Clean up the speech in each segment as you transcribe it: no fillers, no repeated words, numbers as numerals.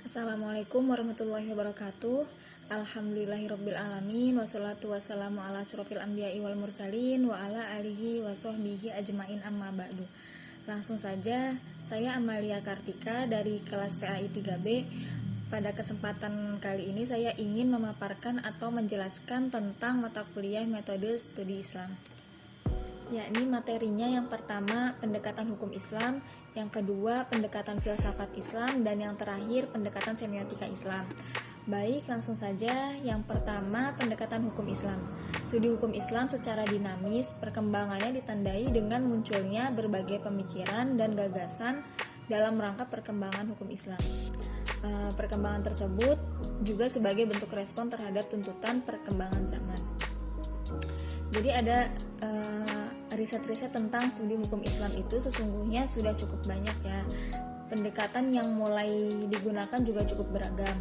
Assalamualaikum warahmatullahi wabarakatuh. Alhamdulillahirabbil alamin wassalatu wassalamu ala asyrofil anbiya'i wal mursalin wa ala alihi wa sahbihi ajmain amma ba'du. Langsung saja, saya Amalia Kartika dari kelas PAI 3B. Pada kesempatan kali ini saya ingin memaparkan atau menjelaskan tentang mata kuliah metode studi Islam, yakni materinya yang pertama pendekatan hukum Islam, yang kedua pendekatan filsafat Islam, dan yang terakhir pendekatan semiotika Islam. Baik, langsung saja. Yang pertama pendekatan hukum Islam. Studi hukum Islam secara dinamis, perkembangannya ditandai dengan munculnya berbagai pemikiran dan gagasan dalam rangka perkembangan hukum Islam. Perkembangan tersebut juga sebagai bentuk respon terhadap tuntutan perkembangan zaman. Jadi ada riset-riset tentang studi hukum Islam itu sesungguhnya sudah cukup banyak ya. Pendekatan yang mulai digunakan juga cukup beragam.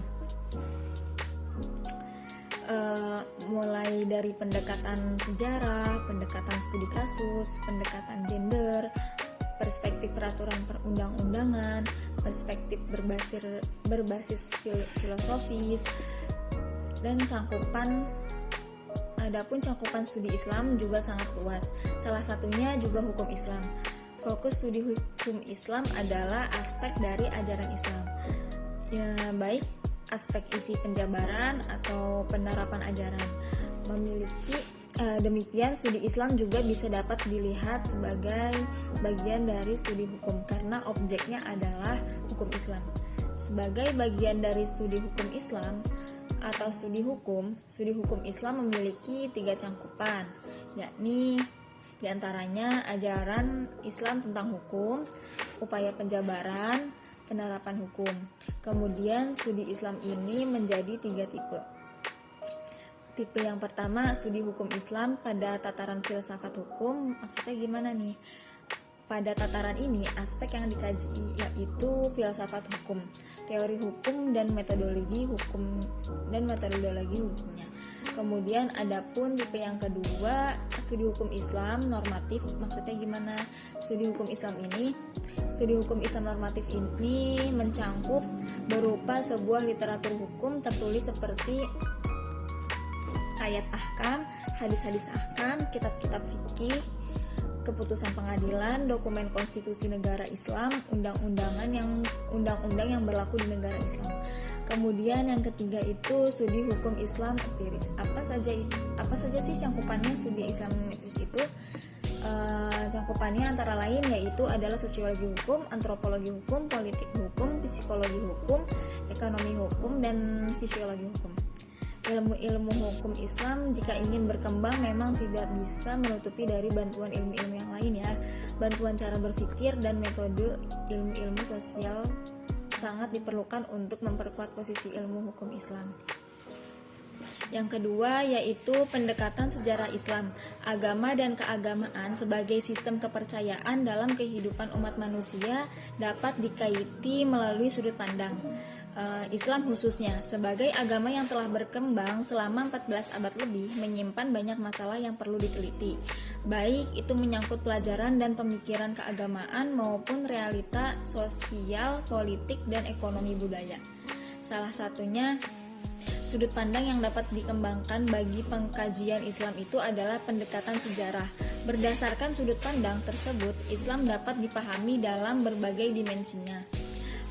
Mulai dari pendekatan sejarah, pendekatan studi kasus, pendekatan gender, perspektif peraturan perundang-undangan, perspektif berbasis filosofis, dan Adapun cakupan studi Islam juga sangat luas. Salah satunya juga hukum Islam. Fokus studi hukum Islam adalah aspek dari ajaran Islam. Ya, baik aspek isi penjabaran atau penerapan ajaran. Demikian studi Islam juga bisa dapat dilihat sebagai bagian dari studi hukum karena objeknya adalah hukum Islam. Sebagai bagian dari studi hukum Islam atau studi hukum Islam memiliki 3 cangkupan, yakni diantaranya ajaran Islam tentang hukum, upaya penjabaran, penerapan hukum. Kemudian studi Islam ini menjadi 3 tipe. Tipe yang pertama, studi hukum Islam pada tataran filsafat hukum. Maksudnya gimana nih? Pada tataran ini, aspek yang dikaji yaitu filsafat hukum, teori hukum dan metodologi hukumnya. Kemudian adapun tipe yang kedua, studi hukum Islam normatif. Maksudnya gimana? Studi hukum Islam normatif ini mencangkup berupa sebuah literatur hukum tertulis seperti ayat ahkam, hadis-hadis ahkam, kitab-kitab fikih, keputusan pengadilan, dokumen konstitusi negara Islam, undang-undang yang berlaku di negara Islam. Kemudian yang ketiga itu studi hukum Islam empiris. Apa saja sih cangkupannya studi Islam empiris itu? Cangkupannya antara lain yaitu adalah sosiologi hukum, antropologi hukum, politik hukum, psikologi hukum, ekonomi hukum, dan fisiologi hukum. Ilmu-ilmu hukum Islam jika ingin berkembang memang tidak bisa menutupi dari bantuan ilmu-ilmu yang lain ya. Bantuan cara berpikir dan metode ilmu-ilmu sosial sangat diperlukan untuk memperkuat posisi ilmu hukum Islam. Yang kedua yaitu pendekatan sejarah Islam, agama dan keagamaan sebagai sistem kepercayaan dalam kehidupan umat manusia dapat dikaiti melalui sudut pandang. Islam khususnya sebagai agama yang telah berkembang selama 14 abad lebih menyimpan banyak masalah yang perlu diteliti, baik itu menyangkut pelajaran dan pemikiran keagamaan maupun realita sosial, politik, dan ekonomi budaya. Salah satunya sudut pandang yang dapat dikembangkan bagi pengkajian Islam itu adalah pendekatan sejarah. Berdasarkan sudut pandang tersebut, Islam dapat dipahami dalam berbagai dimensinya.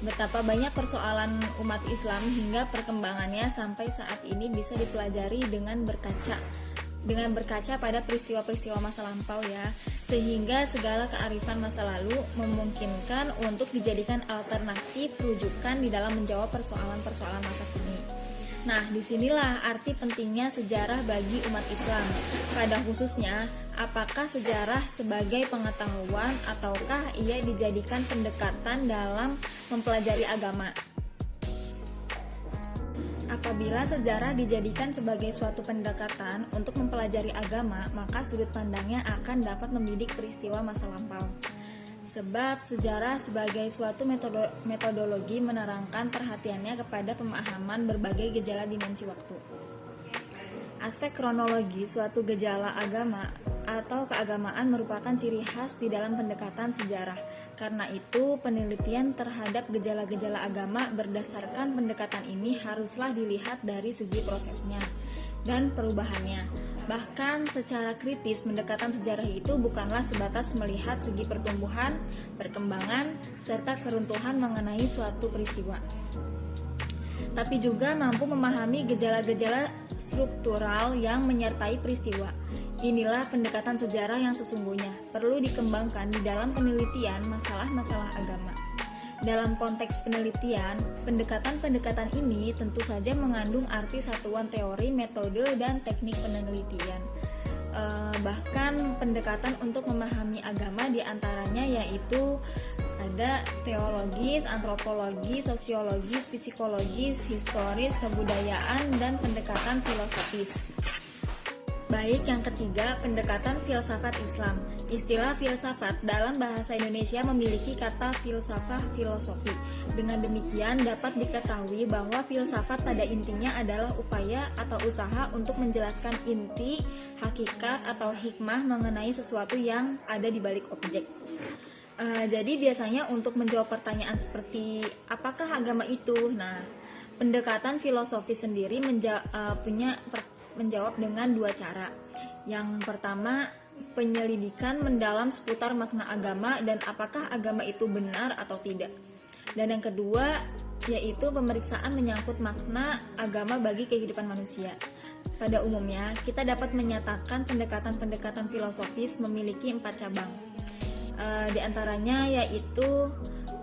Betapa banyak persoalan umat Islam hingga perkembangannya sampai saat ini bisa dipelajari dengan berkaca pada peristiwa-peristiwa masa lampau ya, sehingga segala kearifan masa lalu memungkinkan untuk dijadikan alternatif rujukan di dalam menjawab persoalan-persoalan masa kini. Nah, disinilah arti pentingnya sejarah bagi umat Islam. Pada khususnya, apakah sejarah sebagai pengetahuan ataukah ia dijadikan pendekatan dalam mempelajari agama? Apabila sejarah dijadikan sebagai suatu pendekatan untuk mempelajari agama, maka sudut pandangnya akan dapat membidik peristiwa masa lampau. Sebab sejarah sebagai suatu metodologi menerangkan perhatiannya kepada pemahaman berbagai gejala dimensi waktu. Aspek kronologi suatu gejala agama atau keagamaan merupakan ciri khas di dalam pendekatan sejarah. Karena itu, penelitian terhadap gejala-gejala agama berdasarkan pendekatan ini haruslah dilihat dari segi prosesnya dan perubahannya. Bahkan secara kritis, pendekatan sejarah itu bukanlah sebatas melihat segi pertumbuhan, perkembangan, serta keruntuhan mengenai suatu peristiwa, tapi juga mampu memahami gejala-gejala struktural yang menyertai peristiwa. Inilah pendekatan sejarah yang sesungguhnya perlu dikembangkan di dalam penelitian masalah-masalah agama. Dalam konteks penelitian, pendekatan-pendekatan ini tentu saja mengandung arti satuan teori, metode, dan teknik penelitian. Bahkan pendekatan untuk memahami agama diantaranya yaitu ada teologis, antropologis, sosiologis, psikologis, historis, kebudayaan, dan pendekatan filosofis. Baik, yang ketiga, pendekatan filsafat Islam. Istilah filsafat dalam bahasa Indonesia memiliki kata filsafah, filosofi. Dengan demikian dapat diketahui bahwa filsafat pada intinya adalah upaya atau usaha untuk menjelaskan inti, hakikat, atau hikmah mengenai sesuatu yang ada di balik objek. Jadi biasanya untuk menjawab pertanyaan seperti apakah agama itu? Nah, pendekatan filosofi sendiri menjawab dengan dua cara. Yang pertama, penyelidikan mendalam seputar makna agama dan apakah agama itu benar atau tidak. Dan yang kedua, yaitu pemeriksaan menyangkut makna agama bagi kehidupan manusia. Pada umumnya, kita dapat menyatakan pendekatan-pendekatan filosofis memiliki 4 cabang. Di antaranya yaitu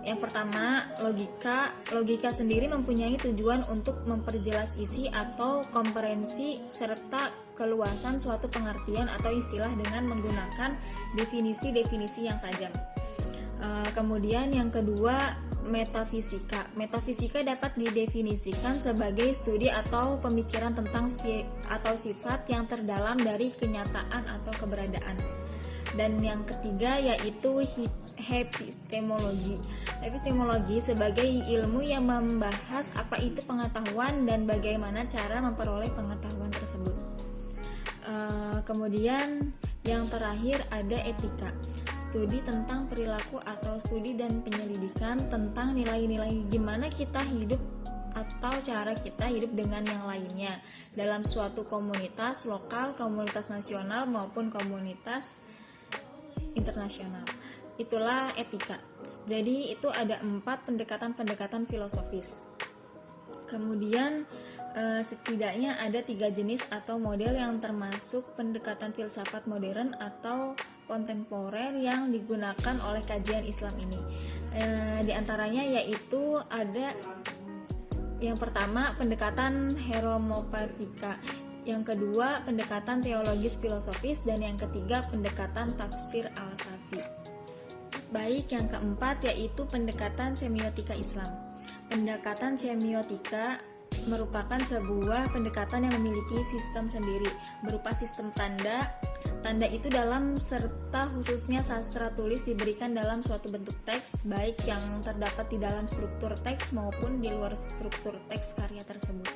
yang pertama, logika. Logika sendiri mempunyai tujuan untuk memperjelas isi atau komprehensi serta keluasan suatu pengertian atau istilah dengan menggunakan definisi-definisi yang tajam. Kemudian yang kedua, metafisika. Metafisika dapat didefinisikan sebagai studi atau pemikiran tentang atau sifat yang terdalam dari kenyataan atau keberadaan. Dan yang ketiga yaitu epistemologi. Epistemologi sebagai ilmu yang membahas apa itu pengetahuan dan bagaimana cara memperoleh pengetahuan tersebut. Kemudian yang terakhir ada etika. Studi tentang perilaku atau studi dan penyelidikan tentang nilai-nilai gimana kita hidup atau cara kita hidup dengan yang lainnya dalam suatu komunitas lokal, komunitas nasional maupun komunitas internasional. Itulah etika. Jadi itu ada 4 pendekatan-pendekatan filosofis. Kemudian setidaknya ada 3 jenis atau model yang termasuk pendekatan filsafat modern atau kontemporer yang digunakan oleh kajian Islam ini. Di antaranya yaitu ada yang pertama pendekatan hermeneutika, yang kedua pendekatan teologis filosofis, dan yang ketiga pendekatan tafsir al-Safi. Baik, yang keempat yaitu pendekatan semiotika Islam. Pendekatan semiotika merupakan sebuah pendekatan yang memiliki sistem sendiri berupa sistem tanda. Tanda itu dalam serta khususnya sastra tulis diberikan dalam suatu bentuk teks, baik yang terdapat di dalam struktur teks maupun di luar struktur teks karya tersebut.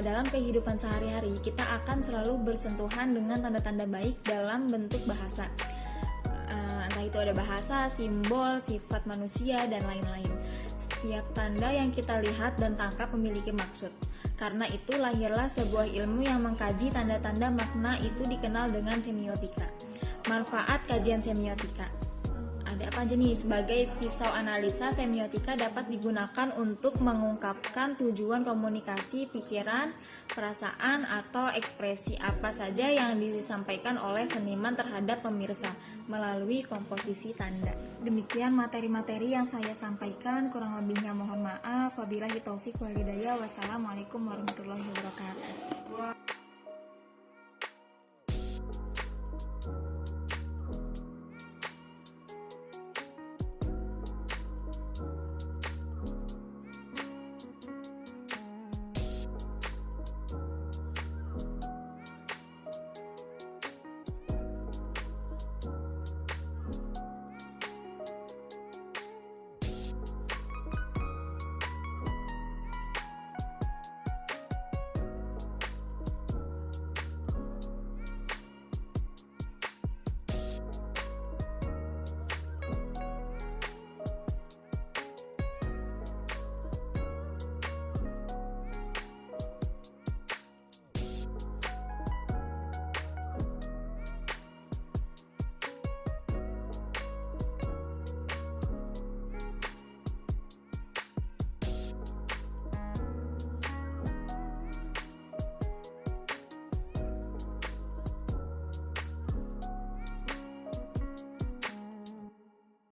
Dalam kehidupan sehari-hari kita akan selalu bersentuhan dengan tanda-tanda baik dalam bentuk bahasa, entah itu ada bahasa, simbol, sifat manusia, dan lain-lain. Setiap tanda yang kita lihat dan tangkap memiliki maksud. Karena itu lahirlah sebuah ilmu yang mengkaji tanda-tanda makna, itu dikenal dengan semiotika. Manfaat kajian semiotika ada apa aja nih? Sebagai pisau analisa, semiotika dapat digunakan untuk mengungkapkan tujuan komunikasi, pikiran, perasaan, atau ekspresi apa saja yang disampaikan oleh seniman terhadap pemirsa melalui komposisi tanda. Demikian materi-materi yang saya sampaikan, kurang lebihnya mohon maaf. Wabillahi taufik wal hidayah. Wassalamualaikum warahmatullahi wabarakatuh.